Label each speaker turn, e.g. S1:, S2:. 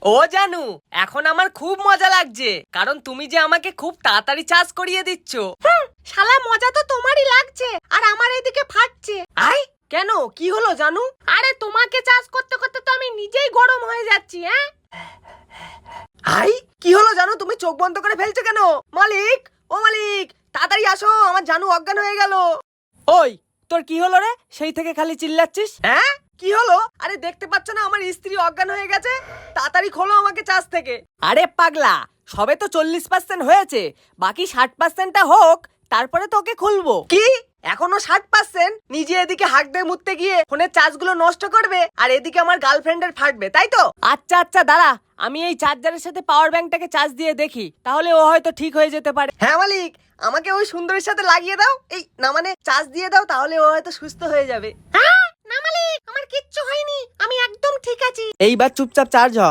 S1: ও জানু, এখন আমার খুব মজা লাগছে, কারণ তুমি যে আমাকে খুব তাড়াতাড়ি চার্জ করিয়ে দিচ্ছ।
S2: শালা মজা তো তোমারই লাগছে, আর আমার এদিকে ফাটছে।
S1: আই কেন, কি হলো জানু?
S2: আরে তোমাকে চার্জ করতে করতে তো আমি নিজেই গরম হয়ে যাচ্ছি।
S1: আই কি হলো জানু, তুমি চোখ বন্ধ করে ফেলছো কেন? মালিক, ও মালিক, তাড়াতাড়ি আসো, আমার জানু অজ্ঞান হয়ে গেল। ওই তোর কি হলো রে, সেই থেকে খালি চিল্লাচ্ছিস? হ্যাঁ কি হলো? আরে দেখতে পাচ্ছ না আমার স্ত্রী অজ্ঞান হয়ে গেছে? তাড়াতাড়ি খোলো আমাকে চার্জ থেকে। আরে পাগলা, সবে তো 40% হয়েছে, বাকি 60%টা হোক, তারপরে তোকে খুলবো। কি এখনো 60%? নিজে এদিকে হাঁক দিয়ে মুততে গিয়ে ফোনের চার্জ গুলো নষ্ট করবে, আর এদিকে আমার গার্লফ্রেন্ডের ফাটবে, তাই তো? আচ্ছা আচ্ছা দাঁড়া, আমি এই চার্জারের সাথে পাওয়ার ব্যাংকটাকে চার্জ দিয়ে দেখি, তাহলে ও হয়তো ঠিক হয়ে যেতে পারে। হ্যাঁ মালিক, আমাকে ওই সুন্দরীর সাথে লাগিয়ে দাও, এই না মানে চার্জ দিয়ে দাও, তাহলে ও হয়তো সুস্থ হয়ে যাবে।
S2: না মালিক, আমার কিচ্ছু হয়নি, আমি একদম ঠিক আছি।
S1: এইবার চুপচাপ চার্জ হ।